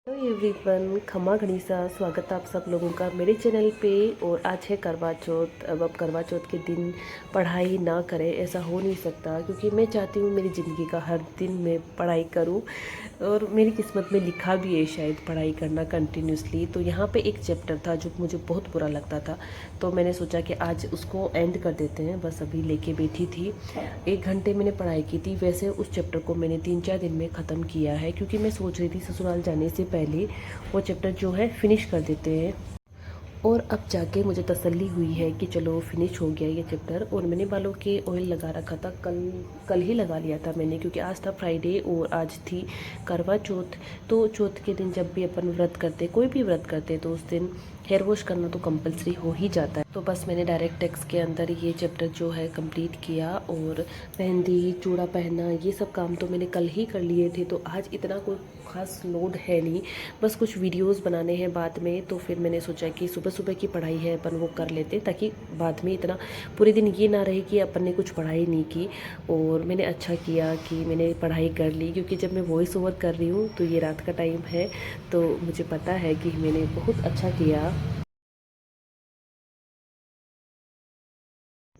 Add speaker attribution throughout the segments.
Speaker 1: Hello everyone, खमा गणिसा स्वागत है आप सब लोगों का मेरे चैनल पे। और आज है करवा चौथ। अब करवा चौथ के दिन पढ़ाई ना करें ऐसा हो नहीं सकता, क्योंकि मैं चाहती हूँ मेरी ज़िंदगी का हर दिन मैं पढ़ाई करूँ और मेरी किस्मत में लिखा भी है शायद पढ़ाई करना कंटिन्यूसली। तो यहाँ पे एक चैप्टर था जो मुझे बहुत बुरा लगता था, तो मैंने सोचा कि आज उसको एंड कर देते हैं। बस अभी लेके बैठी थी, 1 घंटे मैंने पढ़ाई की थी। वैसे उस चैप्टर को मैंने 3-4 दिन में ख़त्म किया है, क्योंकि मैं सोच रही थी ससुराल जाने से पहले वो चैप्टर जो है फिनिश कर देते हैं। और अब जाके मुझे तसल्ली हुई है कि चलो फिनिश हो गया ये चैप्टर। और मैंने बालों के ऑयल लगा रखा था, कल कल ही लगा लिया था मैंने, क्योंकि आज था फ्राइडे और आज थी करवा चौथ। तो चौथ के दिन जब भी अपन व्रत करते, कोई भी व्रत करते, तो उस दिन हेयर वॉश करना तो कंपलसरी हो ही जाता है। तो बस मैंने डायरेक्ट टेक्स्ट के अंदर ये चैप्टर जो है कंप्लीट किया। और मेहंदी, चूड़ा पहनना, ये सब काम तो मैंने कल ही कर लिए थे, तो आज इतना कोई ख़ास लोड है नहीं। बस कुछ वीडियोस बनाने हैं बाद में, तो फिर मैंने सोचा कि सुबह सुबह की पढ़ाई है अपन वो कर लेते, ताकि बाद में इतना पूरे दिन ये ना रहे कि अपन ने कुछ पढ़ाई नहीं की। और मैंने अच्छा किया कि मैंने पढ़ाई कर ली, क्योंकि जब मैं वॉइस ओवर कर रही हूँ तो ये रात का टाइम है, तो मुझे पता है कि मैंने बहुत अच्छा किया।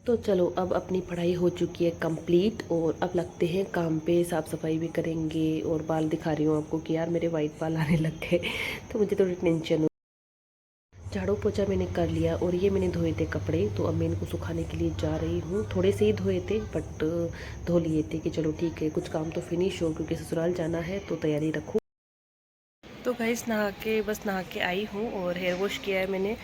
Speaker 1: तो चलो, अब अपनी पढ़ाई हो चुकी है कंप्लीट, और अब लगते हैं काम पे। साफ़ सफाई भी करेंगे। और बाल दिखा रही हूँ आपको कि यार मेरे वाइट बाल आने लग गए, तो मुझे थोड़ी टेंशन हो। झाड़ू पोछा मैंने कर लिया, और ये मैंने धोए थे कपड़े, तो अब मैं इनको सुखाने के लिए जा रही हूँ। थोड़े से ही धोए थे, बट धो लिए थे कि चलो ठीक है, कुछ काम तो फिनिश हो, क्योंकि ससुराल जाना है तो तैयारी रखूँ। तो गाइस नहा के आई हूँ और हेयर वॉश किया है मैंने।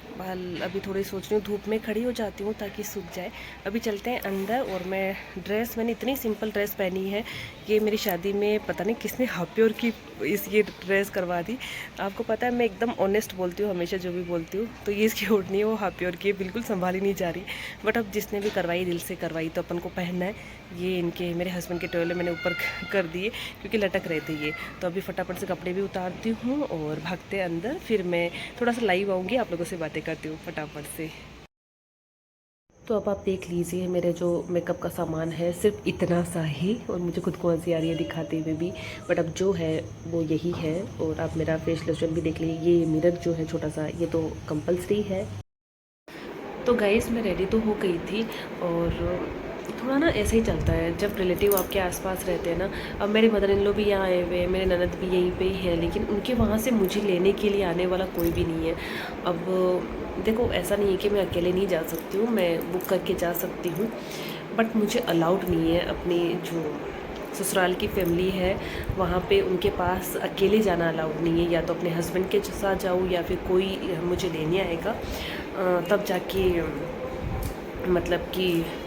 Speaker 1: बाल अभी थोड़ी सोच रही हूँ धूप में खड़ी हो जाती हूँ ताकि सूख जाए। अभी चलते हैं अंदर। और मैंने इतनी सिंपल ड्रेस पहनी है, ये मेरी शादी में पता नहीं किसने हाप्योर की ये ड्रेस करवा दी। आपको पता है मैं एकदम ऑनेस्ट बोलती हूँ हमेशा, जो भी बोलती हूँ। तो ये इसकी ओढ़नी है वो हाप्योर की है, बिल्कुल संभाली नहीं जा रही। बट अब जिसने भी करवाई दिल से करवाई, तो अपन को पहनना है। ये इनके मेरे हस्बैंड के टोले मैंने ऊपर कर दिए, क्योंकि लटक रहे थे ये। तो अभी फटाफट से कपड़े भी उतारती हूँ और भागते अंदर। फिर मैं थोड़ा सा लाइव आऊँगी, आप लोगों से बातें करती हूँ फटाफट से। तो अब आप देख लीजिए, मेरे जो मेकअप का सामान है सिर्फ इतना सा ही, और मुझे खुद को हंसी आ रही है दिखाते हुए भी। बट अब जो है वो यही है। और आप मेरा फेस लोशन भी देख लीजिए, ये मिरर जो है छोटा सा, ये तो कंपलसरी है। तो गाइस मैं रेडी तो हो गई थी। और थोड़ा ना ऐसे ही चलता है जब रिलेटिव आपके आसपास रहते हैं ना। अब मेरे मदर इन लॉ भी यहाँ आए हुए हैं, मेरे ननद भी यहीं पे ही है, लेकिन उनके वहाँ से मुझे लेने के लिए आने वाला कोई भी नहीं है। अब देखो, ऐसा नहीं है कि मैं अकेले नहीं जा सकती हूँ, मैं बुक करके जा सकती हूँ, बट मुझे अलाउड नहीं है अपनी जो ससुराल की फैमिली है वहाँ पे उनके पास अकेले जाना अलाउड नहीं है। या तो अपने हस्बैंड के साथ जाऊँ, या फिर कोई मुझे लेने आएगा, तब जाके मतलब कि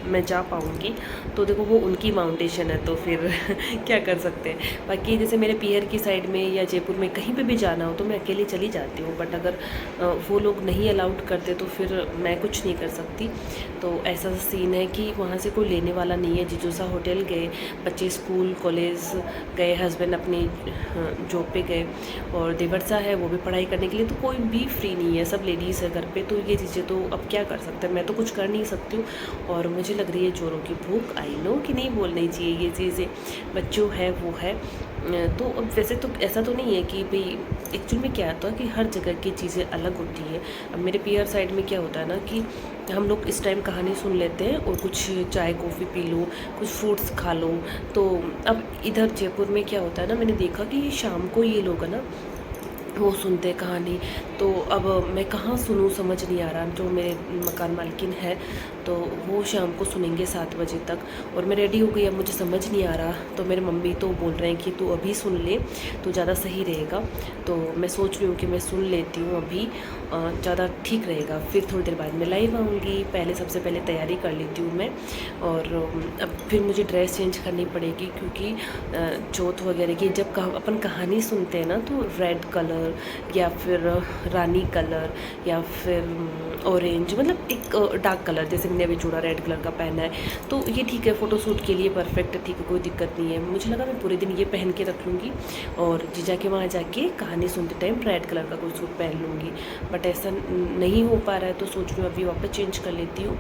Speaker 1: मैं जा पाऊँगी। तो देखो, वो उनकी माउंटेशन है, तो फिर क्या कर सकते हैं। बाकी जैसे मेरे पीहर की साइड में या जयपुर में कहीं पे भी जाना हो तो मैं अकेले चली जाती हूँ। बट अगर वो लोग नहीं अलाउड करते तो फिर मैं कुछ नहीं कर सकती। तो ऐसा सीन है कि वहाँ से कोई लेने वाला नहीं है। जिजूसा होटल गए, बच्चे स्कूल कॉलेज गए, हस्बैंड अपनी जॉब पे गए, और देवरसा है वो भी पढ़ाई करने के लिए, तो कोई भी फ्री नहीं है, सब लेडीज़ है घर पे। तो ये चीज़ें तो अब क्या कर सकते हैं, मैं तो कुछ कर नहीं सकती हूँ। और मुझे लग रही है जोरों की भूख। आई नो कि नहीं बोलनी चाहिए ये चीज़ें, बट जो है वो है। तो अब वैसे तो ऐसा तो नहीं है कि भाई, एक्चुअल में क्या होता है कि हर जगह की चीज़ें अलग होती हैं। अब मेरे पीयर साइड में क्या होता है ना कि हम लोग इस टाइम कहानी सुन लेते हैं और कुछ चाय कॉफ़ी पी लो, कुछ फ्रूट्स खा लो। तो अब इधर जयपुर में क्या होता है ना, मैंने देखा कि शाम को ये लोग है ना वो सुनते कहानी। तो अब मैं कहाँ सुनूँ समझ नहीं आ रहा। जो मेरे मकान मालकिन है तो वो शाम को सुनेंगे 7 बजे तक, और मैं रेडी हो गई। अब मुझे समझ नहीं आ रहा, तो मेरे मम्मी तो बोल रहे हैं कि तू अभी सुन ले तो ज़्यादा सही रहेगा। तो मैं सोच रही हूँ कि मैं सुन लेती हूँ अभी, ज़्यादा ठीक रहेगा। फिर थोड़ी देर बाद मैं लाइव आऊँगी। सबसे पहले तैयारी कर लेती हूँ मैं। और अब फिर मुझे ड्रेस चेंज करनी पड़ेगी, क्योंकि चौथ वगैरह की जब अपन कहानी सुनते हैं ना, तो रेड कलर कलर या फिर रानी कलर या फिर ऑरेंज, मतलब एक डार्क कलर, जैसे मैंने अभी चूड़ा रेड कलर का पहना है तो ये ठीक है, फ़ोटोशूट के लिए परफेक्ट है, ठीक है, कोई दिक्कत नहीं है। मुझे लगा मैं पूरे दिन ये पहन के रख लूँगी और जीजा के वहाँ जाके कहानी सुनते टाइम रेड कलर का कोई सूट पहन लूँगी, बट ऐसा नहीं हो पा रहा है तो सोच रही हूँ अभी वापस चेंज कर लेती हूँ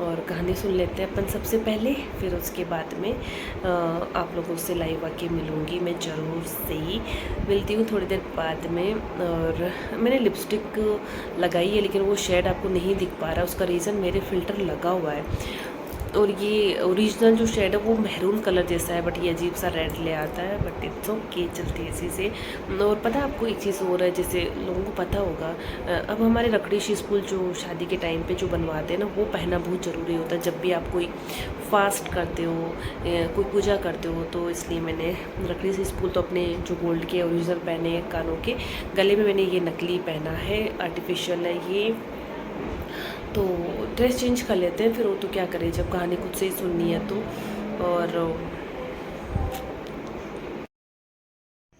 Speaker 1: और कहानी सुन लेते हैं अपन सबसे पहले, फिर उसके बाद में आप लोगों से लाइव आके मिलूँगी। मैं ज़रूर से ही मिलती हूँ थोड़ी देर बाद में। और मैंने लिपस्टिक लगाई है लेकिन वो शेड आपको नहीं दिख पा रहा, उसका रीज़न मेरे फ़िल्टर लगा हुआ है और ये ओरिजिनल जो शेड है वो मैरून कलर जैसा है, बट ये अजीब सा रेड ले आता है, बट इट्स ओके, चलती है इसी से। और पता है आपको एक चीज़ और है, जैसे लोगों को पता होगा, अब हमारे रखड़ी स्कूल जो शादी के टाइम पे जो बनवाते हैं ना, वो पहनना बहुत ज़रूरी होता है जब भी आप कोई फास्ट करते हो, कोई पूजा करते हो, तो इसलिए मैंने रखड़ी स्कूल तो अपने जो गोल्ड के ओरिजिनल पहने हैं कानों के, गले में मैंने ये नकली पहना है, आर्टिफिशियल है ये। तो ड्रेस चेंज कर लेते हैं फिर, वो तो क्या करें जब कहानी खुद से ही सुननी है तो। और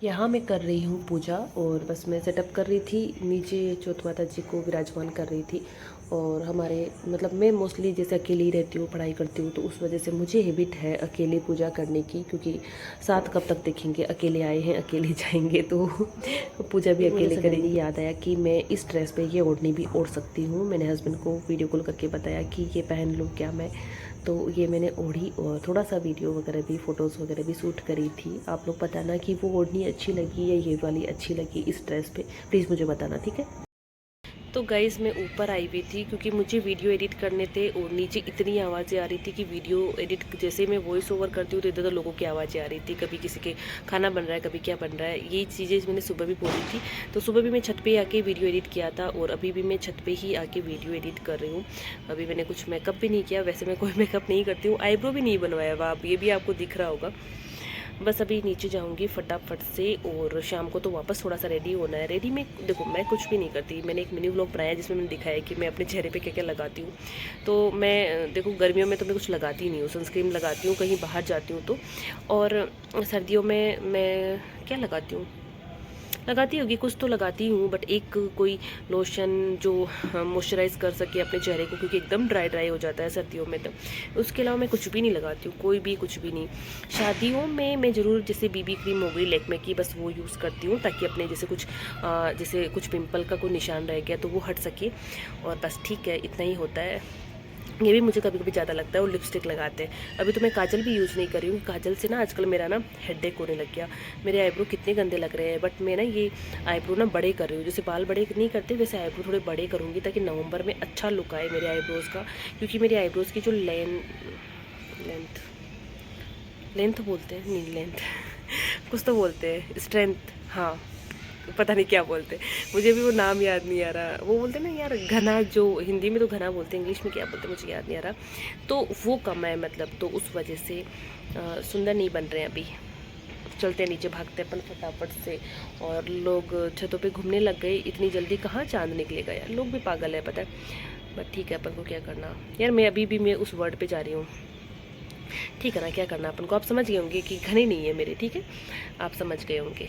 Speaker 1: यहाँ मैं कर रही हूँ पूजा और बस मैं सेटअप कर रही थी, नीचे चौथ माता जी को विराजमान कर रही थी। और हमारे मतलब मैं मोस्टली जैसे अकेली ही रहती हूँ, पढ़ाई करती हूँ, तो उस वजह से मुझे हैबिट है अकेले पूजा करने की, क्योंकि साथ कब तक देखेंगे, अकेले आए हैं अकेले जाएंगे, तो पूजा भी अकेले करेंगे। याद आया कि मैं इस ड्रेस पे ये ओढ़नी भी ओढ़ सकती हूँ, मैंने हस्बैंड को वीडियो कॉल करके बताया कि ये पहन लूँ क्या मैं, तो ये मैंने ओढ़ी और थोड़ा सा वीडियो वगैरह भी, फ़ोटोज़ वगैरह भी शूट करी थी। आप लोग बताना कि वो ओढ़नी अच्छी लगी या ये वाली अच्छी लगी इस ड्रेस पे, प्लीज़ मुझे बताना, ठीक है। तो गाइज़ मैं ऊपर आई हुई थी क्योंकि मुझे वीडियो एडिट करने थे और नीचे इतनी आवाज़ें आ रही थी कि वीडियो एडिट जैसे मैं वॉइस ओवर करती हूँ तो इधर लोगों की आवाज़ें आ रही थी, कभी किसी के खाना बन रहा है, कभी क्या बन रहा है, यही चीज़ें मैंने सुबह भी बोली थी। तो सुबह भी मैं छत पे आके वीडियो एडिट किया था और अभी भी मैं छत पे ही आके वीडियो एडिट कर रही हूँ। अभी मैंने कुछ मेकअप भी नहीं किया, वैसे मैं कोई मेकअप नहीं करती हूँ, आईब्रो भी नहीं बनवाया हुआ, अब ये भी आपको दिख रहा होगा। बस अभी नीचे जाऊंगी फटाफट से और शाम को तो वापस थोड़ा सा रेडी होना है। रेडी में देखो मैं कुछ भी नहीं करती, मैंने एक मिनी व्लॉग बनाया जिसमें मैंने दिखाया कि मैं अपने चेहरे पे क्या क्या लगाती हूँ। तो मैं देखो गर्मियों में तो मैं कुछ लगाती नहीं हूँ, सनस्क्रीन लगाती हूँ कहीं बाहर जाती हूँ तो, और सर्दियों में मैं क्या लगाती होगी कुछ तो लगाती हूँ, बट एक कोई लोशन जो मॉइस्चराइज़ कर सके अपने चेहरे को, क्योंकि एकदम ड्राई हो जाता है सर्दियों में। तो उसके अलावा मैं कुछ भी नहीं लगाती हूँ, कोई भी कुछ भी नहीं। शादियों में मैं ज़रूर जैसे बीबी क्रीम हो गई लैक्मे की, बस वो यूज़ करती हूँ ताकि अपने जैसे कुछ पिंपल का कोई निशान रह गया तो वो हट सके, और बस ठीक है, इतना ही होता है। ये भी मुझे कभी कभी ज़्यादा लगता है, और लिपस्टिक लगाते हैं। अभी तो मैं काजल भी यूज़ नहीं कर रही हूँ, काजल से ना आजकल मेरा ना हेडेक होने लग गया, मेरे आईब्रो कितने गंदे लग रहे हैं। बट मैं ना ये आईब्रो ना बड़े कर रही हूँ, जैसे बाल बड़े नहीं करते वैसे आईब्रो थोड़े बड़े करूँगी ताकि नवंबर में अच्छा लुक आए मेरे आईब्रोज़ का, क्योंकि मेरे आईब्रोज़ की जो लेंथ लेंथ बोलते हैं, नहीं लेंथ कुछ तो बोलते हैं, स्ट्रेंथ, हाँ पता नहीं क्या बोलते, मुझे भी वो नाम याद नहीं आ रहा। वो बोलते हैं ना यार घना, जो हिंदी में तो घना बोलते हैं, इंग्लिश में क्या बोलते हैं मुझे याद नहीं आ रहा, तो वो कम है मतलब, तो उस वजह से सुंदर नहीं बन रहे हैं अभी। चलते नीचे, भागते अपन फटाफट से। और लोग छतों पे घूमने लग गए, इतनी जल्दी कहाँ चांद निकलेगा यार, लोग भी पागल है पता है, बट ठीक है अपन को क्या करना यार। मैं अभी भी मैं उस वर्ड पे जा रही हूँ, ठीक है ना, क्या करना अपन को, आप समझ गए होंगे कि घने नहीं है मेरे, ठीक है, आप समझ गए होंगे।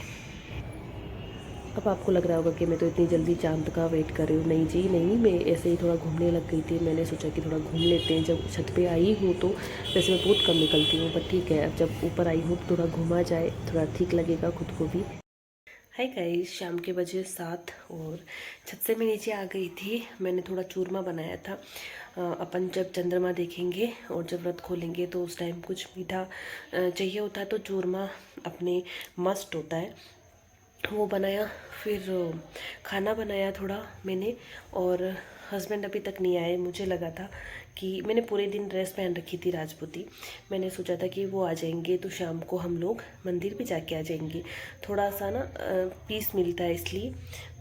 Speaker 1: अब आपको लग रहा होगा कि मैं तो इतनी जल्दी चांद का वेट कर रही हूँ, नहीं जी नहीं, मैं ऐसे ही थोड़ा घूमने लग गई थी, मैंने सोचा कि थोड़ा घूम लेते हैं। जब छत पे आई हूँ तो वैसे मैं बहुत कम निकलती हूँ, बट ठीक है, अब जब ऊपर आई हूँ तो थोड़ा घूमा जाए, थोड़ा ठीक लगेगा खुद को भी। हाय गाइस, शाम के बजे 7 और छत से मैं नीचे आ गई थी। मैंने थोड़ा चूरमा बनाया था, अपन जब चंद्रमा देखेंगे और जब व्रत खोलेंगे तो उस टाइम कुछ मीठा चाहिए होता है, तो चूरमा अपने मस्ट होता है, वो बनाया। फिर खाना बनाया थोड़ा मैंने, और हस्बैंड अभी तक नहीं आए। मुझे लगा था कि मैंने पूरे दिन ड्रेस पहन रखी थी राजपूती, मैंने सोचा था कि वो आ जाएंगे तो शाम को हम लोग मंदिर भी जाके आ जाएंगे, थोड़ा सा ना पीस मिलता है इसलिए।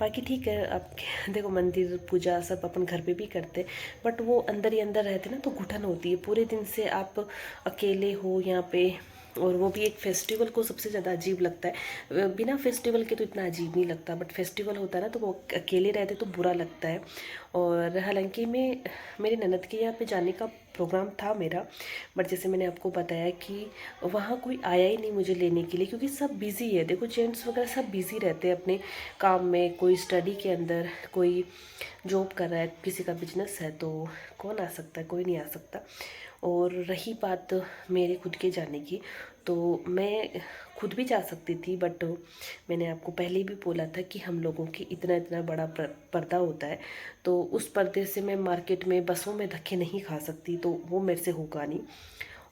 Speaker 1: बाकी ठीक है, अब देखो मंदिर पूजा सब अपन घर पे भी करते, बट वो अंदर ही अंदर रहते ना तो घुटन होती है, पूरे दिन से आप अकेले हो यहाँ पे और वो भी एक फेस्टिवल को सबसे ज़्यादा अजीब लगता है। बिना फेस्टिवल के तो इतना अजीब नहीं लगता, बट फेस्टिवल होता है ना तो वो अकेले रहते तो बुरा लगता है। और हालांकि मैं मेरे ननद के यहाँ पे जाने का प्रोग्राम था मेरा, बट जैसे मैंने आपको बताया कि वहाँ कोई आया ही नहीं मुझे लेने के लिए, क्योंकि सब बिज़ी है। देखो जेंट्स वगैरह सब बिज़ी रहते हैं अपने काम में, कोई स्टडी के अंदर, कोई जॉब कर रहा है, किसी का बिजनेस है, तो कौन आ सकता है, कोई नहीं आ सकता। और रही बात मेरे खुद के जाने की, तो मैं खुद भी जा सकती थी, बट मैंने आपको पहले भी बोला था कि हम लोगों की इतना इतना बड़ा पर्दा होता है, तो उस पर्दे से मैं मार्केट में बसों में धक्के नहीं खा सकती, तो वो मेरे से होगा नहीं।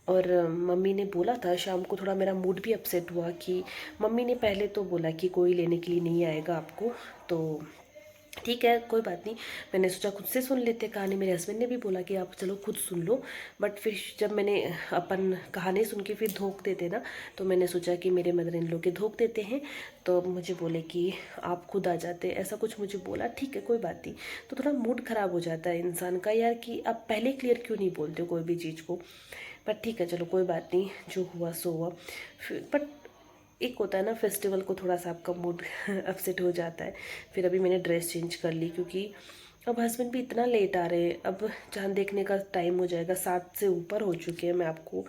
Speaker 1: और मम्मी ने बोला था शाम को, थोड़ा मेरा मूड भी अपसेट हुआ कि मम्मी ने पहले तो बोला कि कोई लेने के लिए नहीं आएगा आपको, तो ठीक है कोई बात नहीं। मैंने सोचा खुद से सुन लेते कहानी, मेरे हस्बैंड ने भी बोला कि आप चलो खुद सुन लो, बट फिर जब मैंने अपन कहानी सुन के फिर धोख देते ना, तो मैंने सोचा कि मेरे मदर इन लॉ के धोख देते हैं, तो मुझे बोले कि आप खुद आ जाते, ऐसा कुछ मुझे बोला। ठीक है कोई बात नहीं। तो थोड़ा मूड ख़राब हो जाता है इंसान का यार, कि आप पहले क्लियर क्यों नहीं बोलते हो कोई भी चीज़ को। बट ठीक है चलो कोई बात नहीं, जो हुआ सो हुआ। फिर बट एक होता है ना फेस्टिवल को थोड़ा सा आपका मूड अपसेट हो जाता है। फिर अभी मैंने ड्रेस चेंज कर ली, क्योंकि अब हस्बैंड भी इतना लेट आ रहे हैं, अब चांद देखने का टाइम हो जाएगा, 7 से ऊपर हो चुके हैं। मैं आपको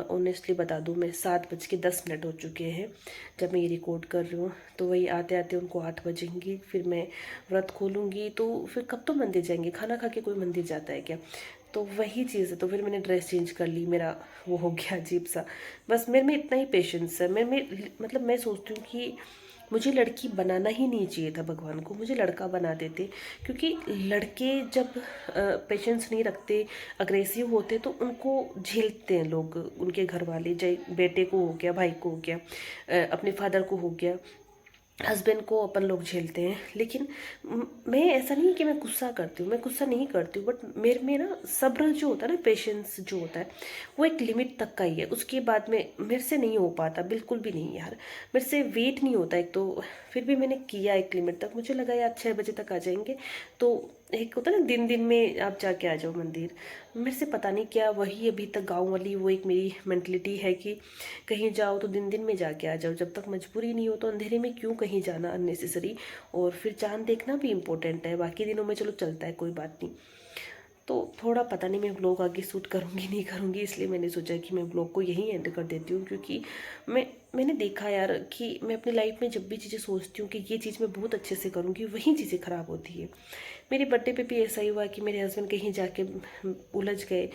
Speaker 1: ऑनेस्टली बता दूं, मैं 7:10 हो चुके हैं जब मैं ये रिकॉर्ड कर रही हूँ। तो वही आते आते उनको 8 बजेंगी, फिर मैं व्रत खोलूँगी, तो फिर कब तो मंदिर जाएंगे, खाना खा के कोई मंदिर जाता है क्या। तो वही चीज़ है, तो फिर मैंने ड्रेस चेंज कर ली, मेरा वो हो गया अजीब सा। बस मेरे में इतना ही पेशेंस है। मतलब मैं सोचती हूँ कि मुझे लड़की बनाना ही नहीं चाहिए था भगवान को, मुझे लड़का बना देते। क्योंकि लड़के जब पेशेंस नहीं रखते, अग्रेसिव होते, तो उनको झेलते हैं लोग, उनके घर वाले, चाहे बेटे को हो गया, भाई को हो गया, अपने फादर को हो गया, हस्बैंड को अपन लोग झेलते हैं। लेकिन मैं ऐसा नहीं कि मैं गुस्सा करती हूँ, मैं गुस्सा नहीं करती हूँ, बट मेरे में ना सब्र जो होता है ना, पेशेंस जो होता है, वो एक लिमिट तक का ही है। उसके बाद में मेरे से नहीं हो पाता, बिल्कुल भी नहीं यार, मेरे से वेट नहीं होता एक तो। फिर भी मैंने किया एक लिमिट तक, मुझे लगा यार 6 बजे तक आ जाएंगे, तो एक होता है ना दिन दिन में आप जाके आ जाओ मंदिर। मेरे से पता नहीं क्या, वही अभी तक गाँव वाली वो एक मेरी मेंटलिटी है कि कहीं जाओ तो दिन दिन में जाके आ जाओ, जब तक मजबूरी नहीं हो तो अंधेरे में क्यों कहीं जाना अननेसेसरी। और फिर चांद देखना भी इम्पोर्टेंट है, बाकी दिनों में चलो चलता है कोई बात नहीं। तो थोड़ा पता नहीं मैं ब्लॉग आगे शूट करूँगी नहीं करूँगी, इसलिए मैंने सोचा कि मैं ब्लॉग को यहीं एंड कर देती हूँ। क्योंकि मैंने देखा यार कि मैं अपनी लाइफ में जब भी चीज़ें सोचती हूँ कि ये चीज़ मैं बहुत अच्छे से करूँगी, वही चीज़ें ख़राब होती है। मेरे बर्थडे पे भी ऐसा ही हुआ कि मेरे हस्बैंड कहीं जाके उलझ गए,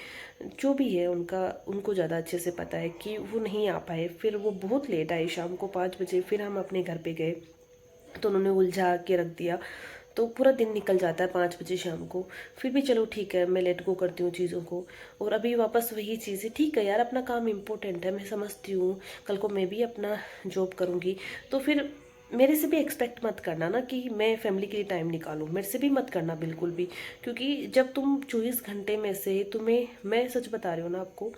Speaker 1: जो भी है उनका, उनको ज़्यादा अच्छे से पता है कि वो नहीं आ पाए। फिर वो बहुत लेट आए, शाम को 5 बजे, फिर हम अपने घर पे गए, तो उन्होंने उलझा के रख दिया। तो पूरा दिन निकल जाता है 5 बजे शाम को। फिर भी चलो ठीक है, मैं लेट गो करती हूँ चीज़ों को, और अभी वापस वही चीज़ है। ठीक है यार, अपना काम इम्पोर्टेंट है, मैं समझती हूँ, कल को मैं भी अपना जॉब करूँगी, तो फिर मेरे से भी एक्सपेक्ट मत करना ना कि मैं फैमिली के लिए टाइम निकालूं, मेरे से भी मत करना बिल्कुल भी। क्योंकि जब तुम 24 घंटे में से तुम्हें, मैं सच बता रही हूँ ना आपको,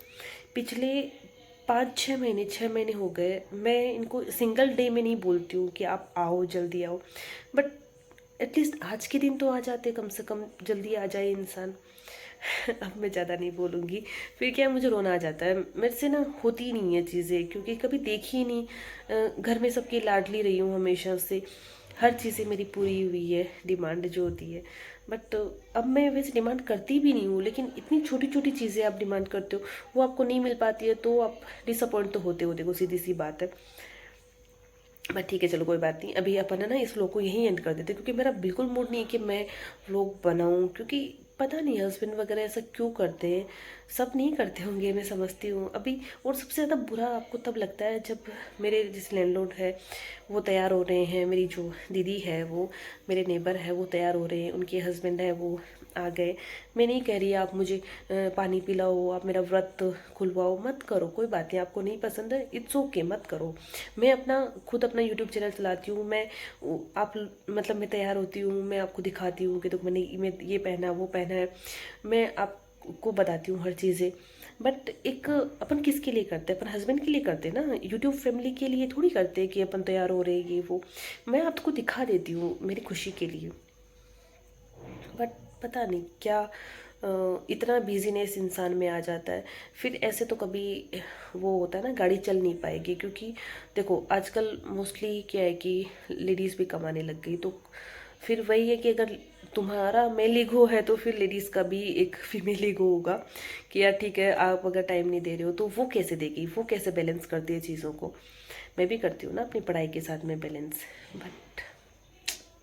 Speaker 1: पिछले 5-6 महीने, 6 महीने हो गए, मैं इनको सिंगल डे में नहीं बोलती हूँ कि आप आओ जल्दी आओ, बट एटलीस्ट आज के दिन तो आ जाते, कम से कम जल्दी आ जाए इंसान। अब मैं ज़्यादा नहीं बोलूँगी, फिर क्या मुझे रोना आ जाता है, मेरे से ना होती ही नहीं है चीज़ें, क्योंकि कभी देखी ही नहीं। घर में सबकी लाडली रही हूँ हमेशा से, हर चीज़ें मेरी पूरी हुई है, डिमांड जो होती है। बट अब मैं वैसे डिमांड करती भी नहीं हूँ, लेकिन इतनी छोटी छोटी चीज़ें आप डिमांड करते हो, वो आपको नहीं मिल पाती है, तो आप डिसअपॉइंट तो होते हो, देखो सीधी सी बात है। बट ठीक है चलो कोई बात नहीं, अभी अपन है ना इस व्लॉग को यहीं एंड कर देते, क्योंकि मेरा बिल्कुल मूड नहीं है कि मैं व्लॉग बनाऊं। क्योंकि पता नहीं हस्बैंड वगैरह ऐसा क्यों करते हैं, सब नहीं करते होंगे, मैं समझती हूँ अभी। और सबसे ज़्यादा बुरा आपको तब लगता है जब मेरे जिस लैंडलॉर्ड है वो तैयार हो रहे हैं, मेरी जो दीदी है वो, मेरे नेबर है वो तैयार हो रहे हैं, उनके हस्बैंड है वो आ गए। मैं नहीं कह रही आप मुझे पानी पिलाओ, आप मेरा व्रत खुलवाओ, मत करो, कोई बात नहीं, आपको नहीं पसंद है, इट्स ओके, मत करो। मैं अपना खुद अपना यूट्यूब चैनल चलाती हूँ, मैं आप मतलब मैं तैयार होती हूँ, मैं आपको दिखाती हूँ कि तो मैं ये पहना वो पहना है, मैं आपको बताती हूँ हर चीज़ें। बट एक अपन किसके लिए करते हैं, अपन हस्बैंड के लिए करते हैं ना, यूट्यूब फैमिली के लिए थोड़ी करते हैं कि अपन तैयार हो रहे हैं ये वो। मैं आपको दिखा देती हूँ मेरी खुशी के लिए। बट पता नहीं क्या, इतना बिजीनेस इंसान में आ जाता है, फिर ऐसे तो कभी वो होता है ना, गाड़ी चल नहीं पाएगी। क्योंकि देखो आजकल मोस्टली क्या है कि लेडीज़ भी कमाने लग गई, तो फिर वही है कि अगर तुम्हारा मेल ईगो है तो फिर लेडीज़ का भी एक फीमेल ईगो होगा कि यार ठीक है, आप अगर टाइम नहीं दे रहे हो तो वो कैसे देगी, वो कैसे बैलेंस करती है चीज़ों को। मैं भी करती हूँ ना अपनी पढ़ाई के साथ में बैलेंस, बट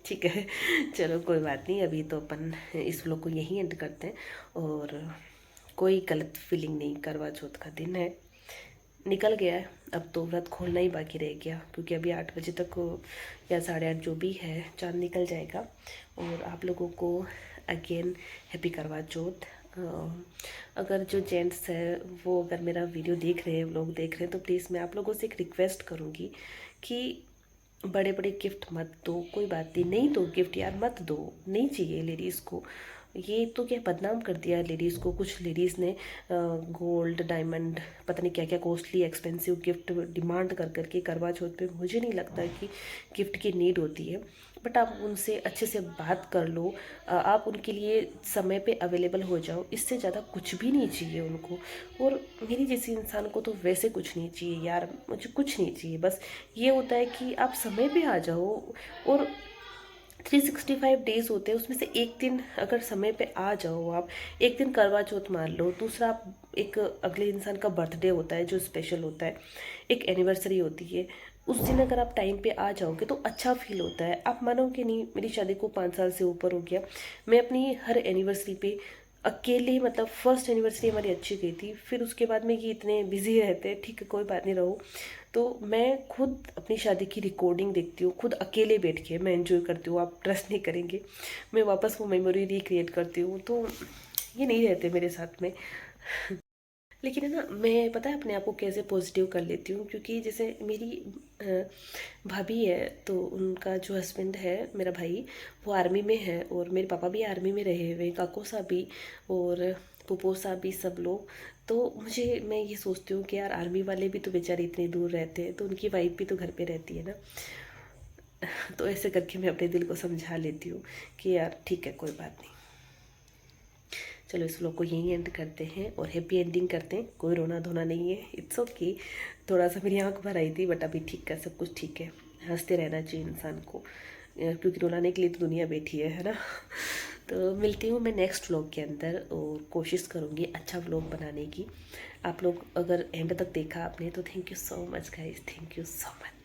Speaker 1: ठीक है। चलो कोई बात नहीं, अभी तो अपन इस व्लॉग को यहीं एंड करते हैं। और कोई गलत फीलिंग नहीं, करवा चौथ का दिन है, निकल गया है। अब तो व्रत खोलना ही बाकी रह गया, क्योंकि अभी 8 बजे तक या 8:30 जो भी है चांद निकल जाएगा। और आप लोगों को अगेन हैप्पी करवा चौथ। अगर जो जेंट्स है वो अगर मेरा वीडियो देख रहे हैं, व्लॉग देख रहे हैं, तो प्लीज़ मैं आप लोगों से एक रिक्वेस्ट करूँगी कि बड़े बड़े गिफ्ट मत दो, कोई बात नहीं, नहीं दो गिफ्ट यार, मत दो, नहीं चाहिए लेडीज़ को। ये तो क्या बदनाम कर दिया लेडीज़ को। कुछ लेडीज़ ने गोल्ड डायमंड पता नहीं क्या क्या कॉस्टली एक्सपेंसिव गिफ्ट डिमांड कर करके करवा चौथ पे, मुझे नहीं लगता कि गिफ्ट की नीड होती है। बट आप उनसे अच्छे से बात कर लो, आप उनके लिए समय पे अवेलेबल हो जाओ, इससे ज़्यादा कुछ भी नहीं चाहिए उनको। और मेरी जैसी इंसान को तो वैसे कुछ नहीं चाहिए यार, मुझे कुछ नहीं चाहिए। बस ये होता है कि आप समय पे आ जाओ। और 365 डेज होते हैं, उसमें से एक दिन अगर समय पे आ जाओ, आप एक दिन करवा चौथ मान लो, दूसरा आप एक अगले इंसान का बर्थडे होता है जो स्पेशल होता है, एक एनिवर्सरी होती है, उस दिन अगर आप टाइम पे आ जाओगे तो अच्छा फील होता है। आप मानोगे नहीं, मेरी शादी को 5 साल से ऊपर हो गया, मैं अपनी हर एनिवर्सरी पे अकेले, मतलब फर्स्ट एनिवर्सरी हमारी अच्छी गई थी, फिर उसके बाद में ये इतने बिजी रहते हैं, ठीक है कोई बात नहीं, रहो। तो मैं खुद अपनी शादी की रिकॉर्डिंग देखती हूँ, खुद अकेले बैठ के मैं एंजॉय करती हूँ, आप ट्रस्ट नहीं करेंगे, मैं वापस वो मेमोरी रिक्रिएट करती हूँ। तो ये नहीं रहते मेरे साथ में। लेकिन है ना, मैं पता है अपने आप को कैसे पॉजिटिव कर लेती हूँ, क्योंकि जैसे मेरी भाभी है, तो उनका जो हस्बैंड है मेरा भाई, वो आर्मी में है, और मेरे पापा भी आर्मी में रहे हुए, काको साहब भी और पुपो साहब भी, सब लोग। तो मुझे, मैं ये सोचती हूँ कि यार आर्मी वाले भी तो बेचारे इतनी दूर रहते हैं, तो उनकी वाइफ भी तो घर पे रहती है ना। तो ऐसे करके मैं अपने दिल को समझा लेती हूँ कि यार ठीक है कोई बात नहीं। चलो इस व्लॉग को यहीं एंड करते हैं और हैप्पी एंडिंग करते हैं। कोई रोना धोना नहीं है, इट्स ओके। थोड़ा सा मेरी आंख भर आई थी, बट अभी ठीक है, सब कुछ ठीक है। हंसते रहना चाहिए इंसान को, क्योंकि रुलाने के लिए तो दुनिया बैठी है ना। तो मिलती हूँ मैं नेक्स्ट व्लॉग के अंदर, और कोशिश करूँगी अच्छा व्लॉग बनाने की। आप लोग अगर एंड तक देखा आपने तो thank you so much guys, thank you so much.